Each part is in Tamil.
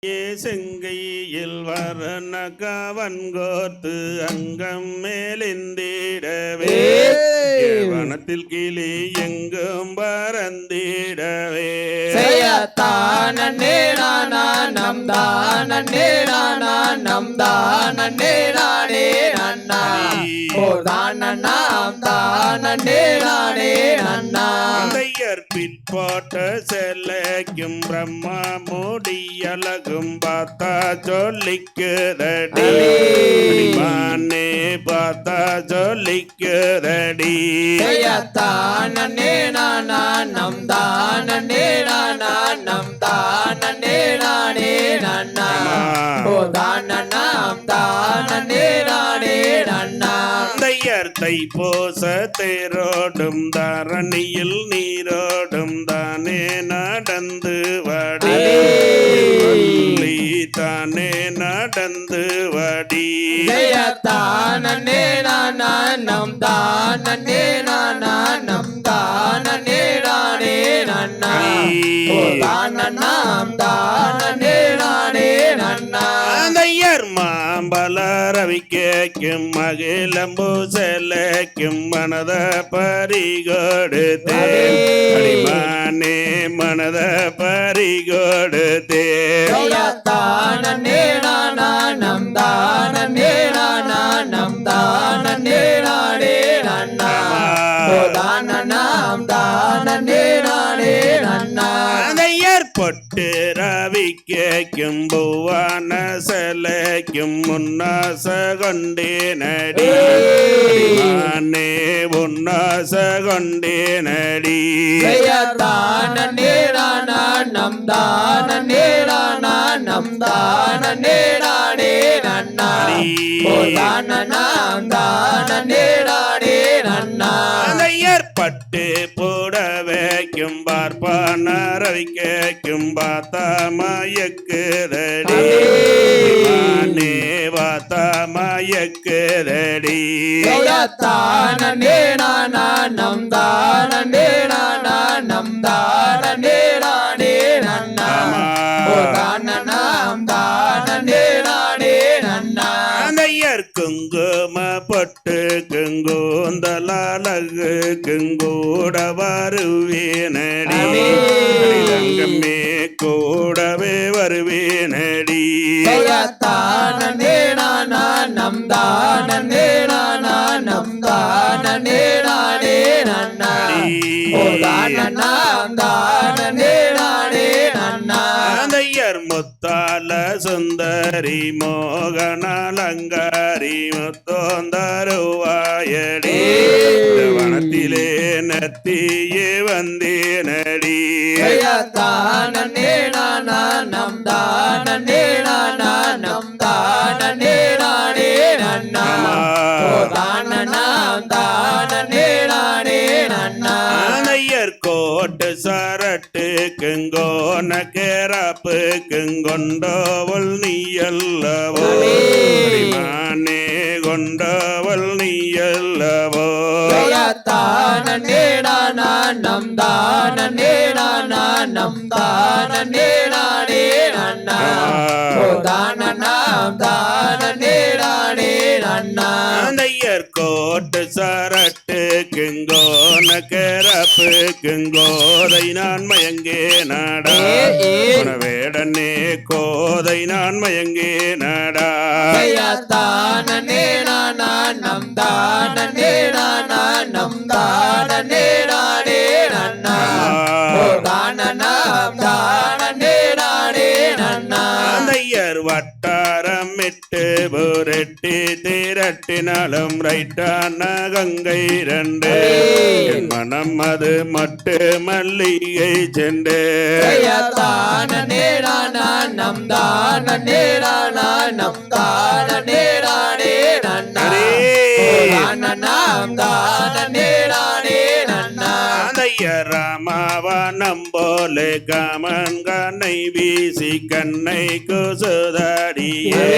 செங்கையில் வரண கவன்கோத்து அங்கம் மேலிந்திடவே வனத்தில் கிளி எங்கும் பறந்திடவே செய்யத்தானே நானா நம் தானே நானா நம் தானே நானே நன்னா ஓ தானம் தானே நானே நன்னா பிற்போட்ட செல்லைக்கும் பிரம்மா முடியலகும் பார்த்தா சொல்லிக்குதடி மானே பார்த்தா சொல்லிக்குதடி செய்யத்தானே நானா நம் தானே நானா நம் தானே நானே நன்னா ஓ தானம் தானே நானே நன்னா தைப்பூச தேரோடும் தரணியில் நீரோடும் தானே நடந்து வடி தானே நடந்து வடி தானே நானா நம் தானே நானா நம் தானே நானே நன்னா ஓ தானம் தானே நானே நன்னா மாம்பல ரவி கேக்கும் மகிழம்பு செல்லைக்கும் மனத பறிகொடுத்தே அடிமானே மனத பறிகொடுத்தே தானே நானா நம் தானே நானா நம் தானே நானே நன்னா ஓ தானம் தானே நானே நன்னா பொட்டு ரவி கேக்கும் பூவான செலைக்கும் முன்னாச கொண்டே நடி மானே உன்னாச கொண்டே நடி தானே நானா நம் தானே நானா நம் தானே நானே நன்னா ஓ தானம் தானே நானே நன்னா பட்டு போட வைக்கும் பார்ப்பான ரவி கேக்கும் பார்த்தா மயக்குதடி மானே பார்த்தா மயக்குதடி தானே நானா நம் தானே நானா நம் தானே நானே நன்னா ஓ தானம் தானே நானே நன்னா குங்கும பொட்டு குங்கோந்தலகு குங்கூட வருவேனடி தங்கமே கூடவே வருவேனடி தானே நானா நம் தானே நானா நம் தானே நானே நன்னா ஓ தானம் தானே நானே நன்னா முத்தால சுந்தரி மோகனலங்காரி முத்தோந்தருவாயடி வனத்திலே நத்தியே வந்தேனடி தானே நானா நம் தானே நானா நம் தானே நானே நன்னா ஓ தானம் தானே நானே நன்னா கோட்டு சரட்டு குங்கோன கேரப்பு குங்கொண்டவள் நீயல்லவோ மானே கொண்டவள் நீயல்லவோ தானே நானா நம் தானே நானா நம் தானே நானே நன்னா ஓ தானம் தானே நானே நன்னா கோட்டு சரட்டு குங்கோன கேரப்பு குங்கோதை நான் மயங்கே நாடா வேடனே கோதை நான் மயங்கே நாடா தானே நானா நம் தானே நானா நம் தானே நானே நன்னா ஓ தானம் தானே நானே நன்னா வட்டாரம் இட்டு புரட்டி திரட்டினாலும் ரைட்டான கங்கை ரெண்டு மனம் அது மட்டு மல்லிகை செண்டு தானே நானா நம் தானே நானா நம் தானே நானே நன்னா தானம் தானே நானே நன்னா ராமாவனம் போலே காமன் கண்ணை வீசி கண்ணை குசுதடியே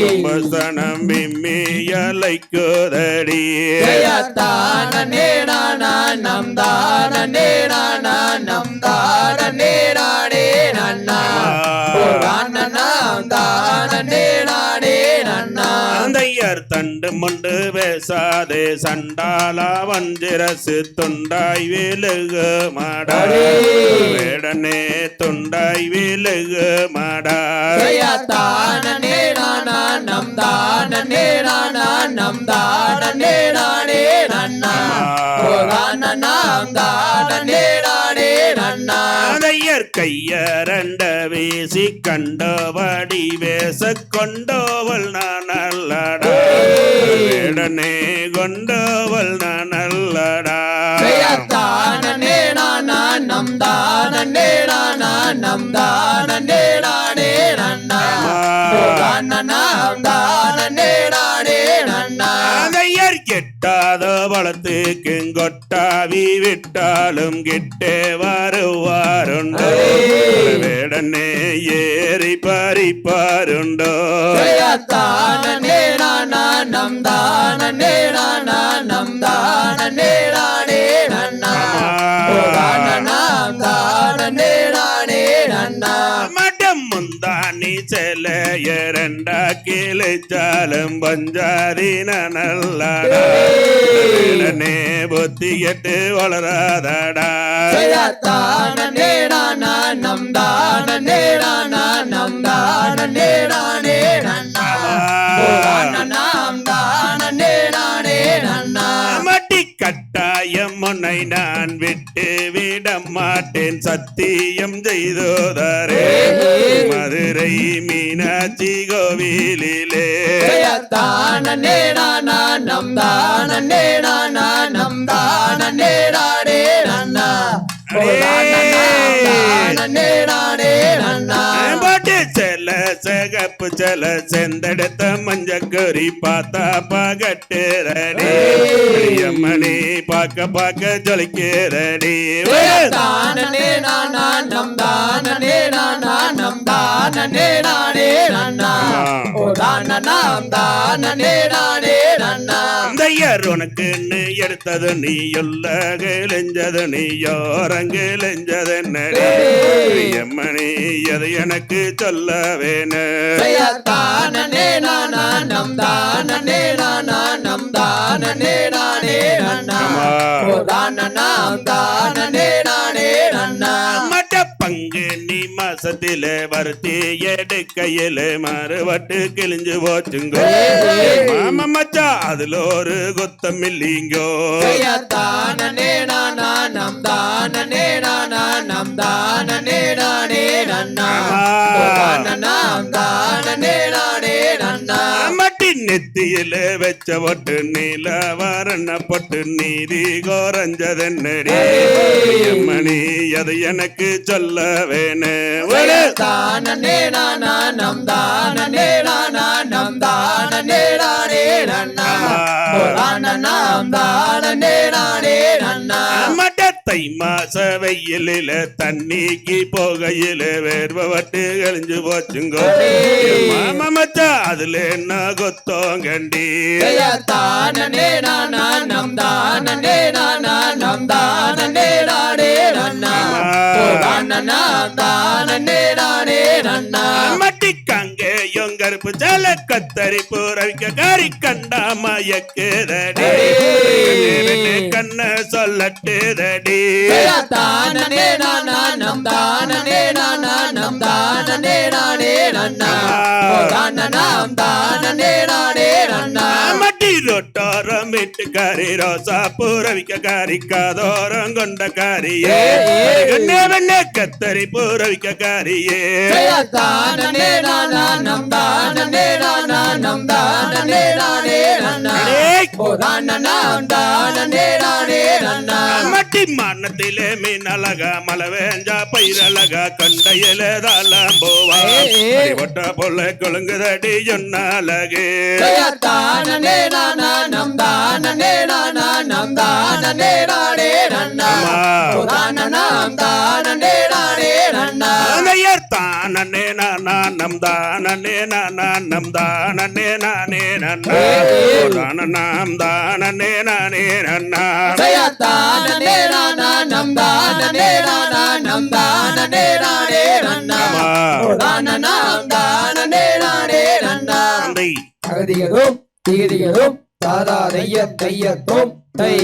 கும்பஸ்தனம் விம்மி அலைக்குதடியே தானே நம் தானே நம் தானே நன்னா தானே நன்னா அந்தையர் தண்டு மண்டு பேசாதே சண்டாலா வஞ்சிரசு துண்டாய் விழுகு மாடா வேடனே துண்டாய் விழுகு மாடா தானே நம் தானே நம் தானே நன்னா தானே நன்னா அதையர் கையரண்ட வீசி கண்டபடி வேச கொண்டோவள் நான் அல்லடா வேடனே கொண்டோவள் நான் அல்லடா தானே நம் தானே நம் தானே நன்னா தானே நன்னா அதையர் கெட்டாத வளத்துக்கு கொட்டாவி விட்டாலும் கிட்டே வருவாருண்டோ வேடனே ஏறி பறிப்பாருண்டோ தானே நம் தானே நம் தானே நன்னா தானே நன்னா மடம் முந்தானி செலைய ரெண்டா கிளைச்சாலும் பஞ்சாதி நல்லடா வேடனே புத்தி கெட்டு வளராதடா தானே நம் தானே நம் தானே நன்னா தானே நன்னா மட்டி கட்டாயம் உன்னை நான் விட்டு விட மாட்டேன் சத்தியம் செய்தோதாரே மதுரை மீனாட்சி கோவிலிலே தானே நம் தானே நம் தானே நன்னா தானே நன்னா பாட்டு செல சகப்பு செல செந்தெடுத்த மஞ்சக்கறி பார்த்தா பகட்டுறடி அம்மணி பார்க்க ஜொலிக்கிறடி தானே நம் தானே நம் தானே நன்னா தானே நன்னா தையர் உனக்குன்னு எடுத்தது நீ சொல்ல கிழிஞ்சது நீ யோரங்கிழிஞ்சது அம்மணி எது எனக்கு சொல்ல வேணு தானே நம் தானே நம் தானே நன்னா தானே நன்னா மட்ட பங்கு நீ மாசத்தில வருத்தி எடுக்கையில மறுவட்டு கிழிஞ்சு போச்சுங்கோ மாமா மச்சா அதுல ஒரு குத்தம் இல்லீங்கோ தானே நம் தானே நம் தானே நன்னா தானே நன்னா மட்டி நெத்தியில வச்ச பொட்டு நீல வரண பொட்டு நீதி கோரஞ்சதென்னடி மணி அது எனக்கு சொல்ல வேணு தானே நம் தானே நம் தானே நன்னா தானே நன்னா மட்டத்தை மாச வெயிலில தண்ணிக்கு போகையில வேர்வட்டு கழிஞ்சு போச்சுங்கோ மாமா மச்சா அதுல என்ன கொத்தோங்கண்டி தானே நம் தானே நம் தானே நன்னா தானே நன்னா மட்டி கங்கையும் கருப்பு ஜல கத்தரி பூரவிக்க காரி கண்டா மயக்குதடி கண்ண சொல்லட்டுதடி தானே நம் தானே நம் தானே நன்னா தானே நன்னா மட்டி ரொட்டோரம் வீட்டுக்காரி ரோசா பூரவிக்க காரி காதோரம் கொண்ட காரியே வெண்ணே கத்தரி பூரவிக்க காரியே தானே நம் தானே நம் தானே நன்னா ஓ தானம் தானே நானே நன்னா மட்டி மானத்திலே மீன் அழகா மழை வேஞ்சா பயிரழகா கண்டையில தாளாம் போவா ஒட்ட போல கொழுங்குதடி சொன்னாலகே தானே நானம் தானே நானம் தானே நானே நன்னா ஓ தானம் தானே நானே நன்னா தானே நானம் தானே நானம் தானே நானே நன்னா தானம் தானே நானே நன்னா தானே நானம் தானே நானம் தானே நானே நன்னா ஓ தானம் தானே நானே நன்னா அகதியதும் திகதியதும் தாதா தைய தையத்தும் தை